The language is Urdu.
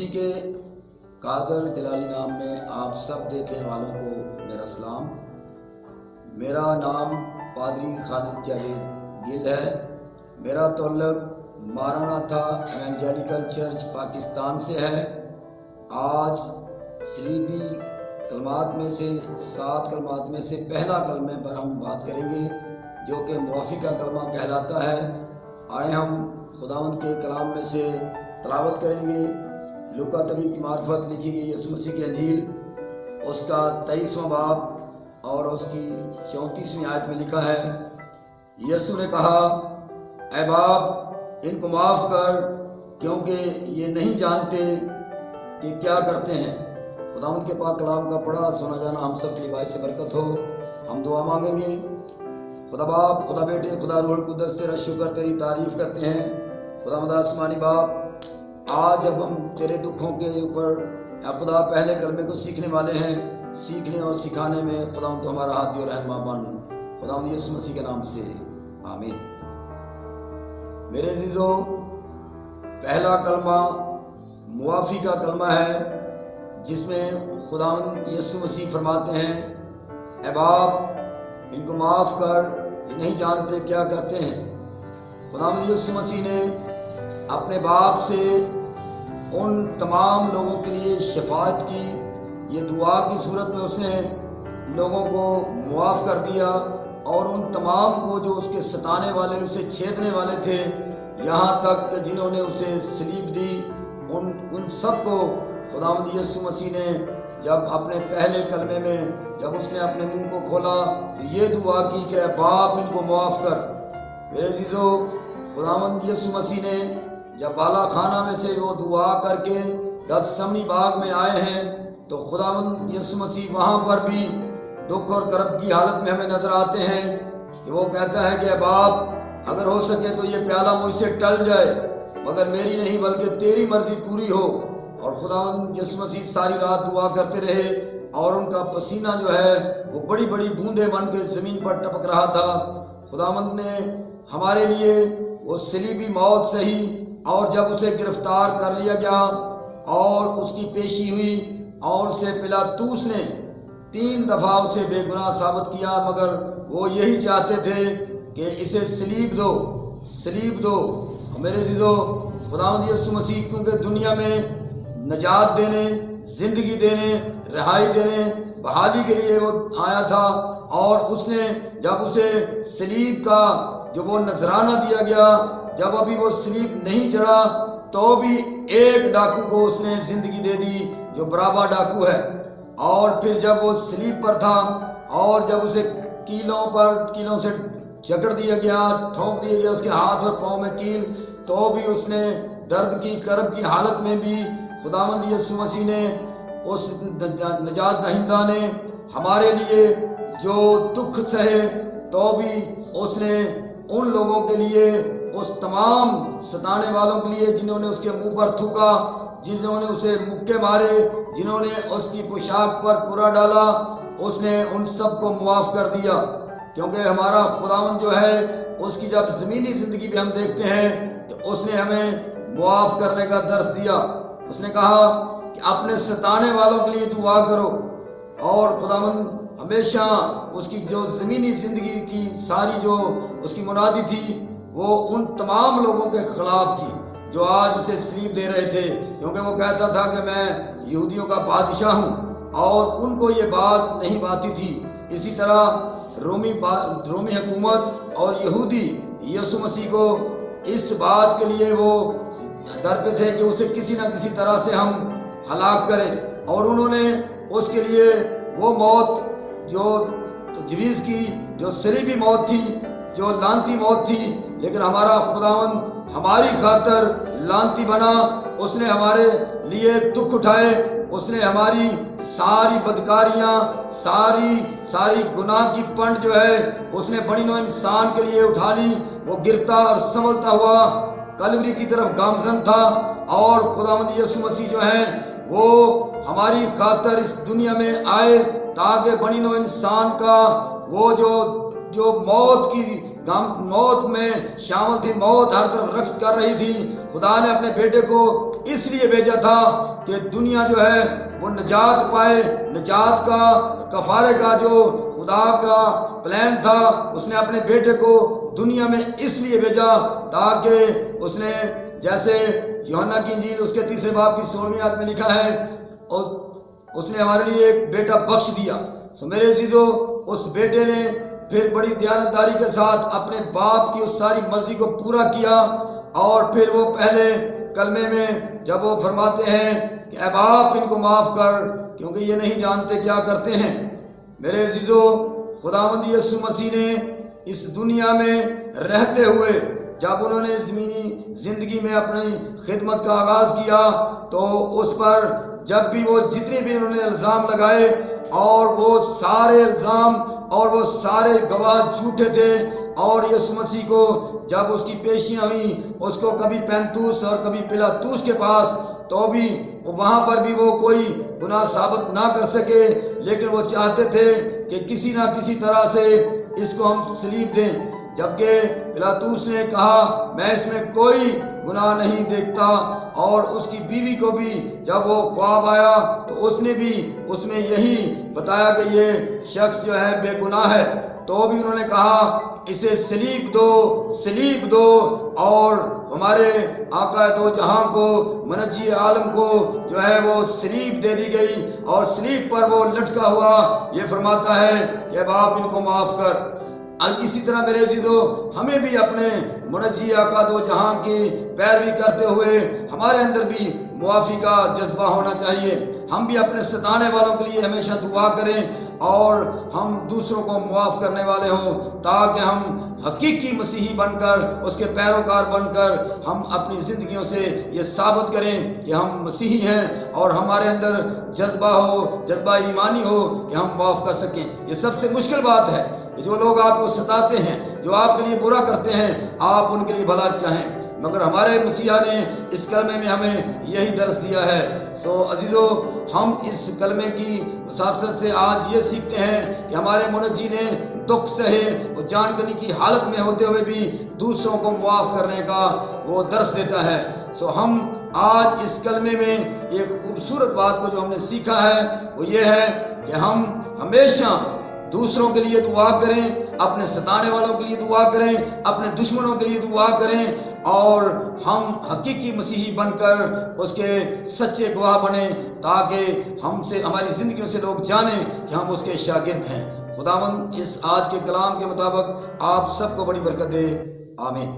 کے قادر جلالی نام میں آپ سب دیکھنے والوں کو میرا سلام۔ میرا نام پادری خالد جاوید گل ہے۔ میرا تعلق ماراناتھا ایونجیلیکل چرچ پاکستان سے ہے۔ آج صلیبی کلمات میں سے 7 کلمات میں سے پہلا کلمے پر ہم بات کریں گے جو کہ موافقہ کلمہ کہلاتا ہے۔ آئے ہم خداوند کے کلام میں سے تلاوت کریں گے۔ لوکا طبیب کی معرفت لکھی گئی یسوع مسیح کی انجیل، اس کا 23واں باب اور اس کی 34ویں آیت میں لکھا ہے، یسوع نے کہا، اے باپ ان کو معاف کر کیونکہ یہ نہیں جانتے کہ کیا کرتے ہیں۔ خداوند کے پاک کلام کا پڑھا سنا جانا ہم سب کے لیے باعث برکت ہو۔ ہم دعا مانگیں گے۔ خدا باپ، خدا بیٹے، خدا روح القدس، تیرا شکر، تیری تعریف کرتے ہیں۔ خداوند آسمانی باپ، آج اب ہم تیرے دکھوں کے اوپر اے خدا پہلے کلمے کو سیکھنے والے ہیں۔ سیکھنے اور سکھانے میں خداوند تو ہمارا ہاتھ اور رہنما بن، خداوند یسوع مسیح کے نام سے آمین۔ میرے عزیزو، پہلا کلمہ معافی کا کلمہ ہے جس میں خداوند یسوع مسیح فرماتے ہیں، اے باپ ان کو معاف کر، یہ نہیں جانتے کیا کرتے ہیں۔ خداوند یسوع مسیح نے اپنے باپ سے ان تمام لوگوں کے لیے شفاعت کی۔ یہ دعا کی صورت میں اس نے لوگوں کو معاف کر دیا اور ان تمام کو جو اس کے ستانے والے، اسے چھیدنے والے تھے، یہاں تک کہ جنہوں نے اسے صلیب دی، ان سب کو خداوند یسوع مسیح نے جب اپنے پہلے کلمے میں جب اس نے اپنے منہ کو کھولا تو یہ دعا کی کہ اے باپ ان کو معاف کر۔ میرے عزیزو، خداوند یسوع مسیح نے جب بالا خانہ میں سے وہ دعا کر کے گتسمنی باغ میں آئے ہیں تو خداوند یسوع مسیح وہاں پر بھی دکھ اور کرب کی حالت میں ہمیں نظر آتے ہیں کہ وہ کہتا ہے کہ اے باپ اگر ہو سکے تو یہ پیالہ مجھ سے ٹل جائے، مگر میری نہیں بلکہ تیری مرضی پوری ہو۔ اور خداوند یسوع مسیح ساری رات دعا کرتے رہے اور ان کا پسینہ جو ہے وہ بڑی بڑی بوندیں بن کے زمین پر ٹپک رہا تھا۔ خداوند نے ہمارے لیے وہ صلیبی موت سہی، اور جب اسے گرفتار کر لیا گیا اور اس کی پیشی ہوئی اور اسے پلاطوس نے 3 دفعہ اسے بے گناہ ثابت کیا، مگر وہ یہی چاہتے تھے کہ اسے صلیب دو۔ میرے عزیزو، خداوند یسوع مسیح کیونکہ دنیا میں نجات دینے، زندگی دینے، رہائی دینے، بحالی کے لیے وہ آیا تھا، اور اس نے جب اسے صلیب کا جو وہ نذرانہ دیا گیا، جب ابھی وہ صلیب نہیں چڑھا تو بھی ایک ڈاکو کو اس نے زندگی دے دی جو برابا ڈاکو ہے۔ اور پھر جب وہ صلیب پر تھا اور جب اسے کیلوں سے جکڑ دیا گیا، ٹھونک دیا گیا اس کے ہاتھ اور پاؤں میں کیل، تو بھی اس نے درد کی کرب کی حالت میں بھی خداوند یسوع مسیح نے، اس نجات دہندہ نے ہمارے لیے جو دکھ سہے، تو بھی اس نے ان لوگوں کے لیے، اس تمام ستانے والوں کے لیے جنہوں نے اس کے منہ پر تھوکا، جنہوں نے اسے مکے مارے، جنہوں نے اس کی پوشاک پر کوڑا ڈالا، اس نے ان سب کو معاف کر دیا۔ کیونکہ ہمارا خداوند جو ہے اس کی جب زمینی زندگی بھی ہم دیکھتے ہیں تو اس نے ہمیں معاف کرنے کا درس دیا۔ اس نے کہا کہ اپنے ستانے والوں کے لیے دعا کرو، اور خداوند ہمیشہ اس کی جو زمینی زندگی کی ساری جو اس کی منادی تھی وہ ان تمام لوگوں کے خلاف تھی جو آج اسے صلیب دے رہے تھے، کیونکہ وہ کہتا تھا کہ میں یہودیوں کا بادشاہ ہوں، اور ان کو یہ بات نہیں باتی تھی۔ اسی طرح رومی حکومت اور یہودی یسوع مسیح کو اس بات کے لیے وہ در پہ تھے کہ اسے کسی نہ کسی طرح سے ہم ہلاک کریں، اور انہوں نے اس کے لیے وہ موت جو تجویز کی، جو صلیبی موت تھی، جو لعنتی موت تھی، لیکن ہمارا خداوند ہماری خاطر لعنتی بنا۔ اس نے ہمارے لیے دکھ اٹھائے، اس نے ہماری ساری بدکاریاں، ساری گناہ کی پنڈ جو ہے اس نے بنی نوع انسان کے لیے اٹھا لی۔ وہ گرتا اور سنبھلتا ہوا کلوری کی طرف گامزن تھا، اور خداوند یسوع مسیح جو ہیں وہ ہماری خاطر اس دنیا میں آئے تاکہ بنی نوع انسان کا وہ جو موت میں شامل تھی، موت ہر طرف رقص کر رہی تھی، خدا نے اپنے بیٹے کو اس لیے بھیجا تھا کہ دنیا جو ہے وہ نجات پائے. نجات کا کفارے کا جو خدا کا پلان تھا، اس نے اپنے بیٹے کو دنیا میں اس لیے بھیجا تاکہ اس نے، جیسے یوحنا کی انجیل اس کے 3 باب کی 16ویں آیت میں لکھا ہے، اس نے ہمارے لیے ایک بیٹا بخش دیا. سو میرے عزیزو، اس بیٹے نے پھر بڑی دیانتداری کے ساتھ اپنے باپ کی اس ساری مرضی کو پورا کیا. اور پھر وہ پہلے کلمے میں جب وہ فرماتے ہیں کہ اے باپ ان کو معاف کر کیونکہ یہ نہیں جانتے کیا کرتے ہیں. میرے عزیزو، خداوند یسوع مسیح نے اس دنیا میں رہتے ہوئے جب انہوں نے زمینی زندگی میں اپنی خدمت کا آغاز کیا تو اس پر جب بھی وہ جتنے بھی انہوں نے الزام لگائے، اور وہ سارے الزام اور وہ سارے گواہ جھوٹے تھے. اور یسوع مسیح کو جب اس کی پیشیاں ہوئیں، اس کو کبھی پینتوس اور کبھی پلاطوس کے پاس، تو بھی وہاں پر بھی وہ کوئی گناہ ثابت نہ کر سکے، لیکن وہ چاہتے تھے کہ کسی نہ کسی طرح سے اس کو ہم صلیب دیں. جبکہ پلاطوس نے کہا میں اس میں کوئی گناہ نہیں دیکھتا. اور اس کی بیوی کو بھی جب وہ خواب آیا تو اس نے بھی اس میں یہی بتایا کہ یہ شخص جو ہے بے گناہ ہے. تو بھی انہوں نے کہا اسے صلیب دو اور ہمارے آقا دو جہاں کو، منجی عالم کو جو ہے وہ صلیب دے دی گئی، اور صلیب پر وہ لٹکا ہوا یہ فرماتا ہے کہ باپ ان کو معاف کر. اسی طرح میرے عزیزو، ہمیں بھی اپنے منجی آقا دو جہاں کی پیروی کرتے ہوئے ہمارے اندر بھی معافی کا جذبہ ہونا چاہیے. ہم بھی اپنے ستانے والوں کے لیے ہمیشہ دعا کریں اور ہم دوسروں کو معاف کرنے والے ہوں، تاکہ ہم حقیقی مسیحی بن کر، اس کے پیروکار بن کر ہم اپنی زندگیوں سے یہ ثابت کریں کہ ہم مسیحی ہیں اور ہمارے اندر جذبہ ایمانی ہو کہ ہم معاف کر سکیں. یہ سب سے مشکل بات ہے کہ جو لوگ آپ کو ستاتے ہیں، جو آپ کے لیے برا کرتے ہیں، آپ ان کے لیے بھلا چاہیں. مگر ہمارے مسیحا نے اس کلمے میں ہمیں یہی درس دیا ہے. سو عزیزو، ہم اس کلمے کی وساطت سے آج یہ سیکھتے ہیں کہ ہمارے منجی نے دکھ سہے، وہ جان کنی کی حالت میں ہوتے ہوئے بھی دوسروں کو معاف کرنے کا وہ درس دیتا ہے. سو ہم آج اس کلمے میں ایک خوبصورت بات کو جو ہم نے سیکھا ہے وہ یہ ہے کہ ہم ہمیشہ دوسروں کے لیے دعا کریں، اپنے ستانے والوں کے لیے دعا کریں، اپنے دشمنوں کے لیے دعا کریں، اور ہم حقیقی مسیحی بن کر اس کے سچے گواہ بنیں تاکہ ہماری زندگیوں سے لوگ جانیں کہ ہم اس کے شاگرد ہیں. خداوند اس آج کے کلام کے مطابق آپ سب کو بڑی برکت دے. آمین.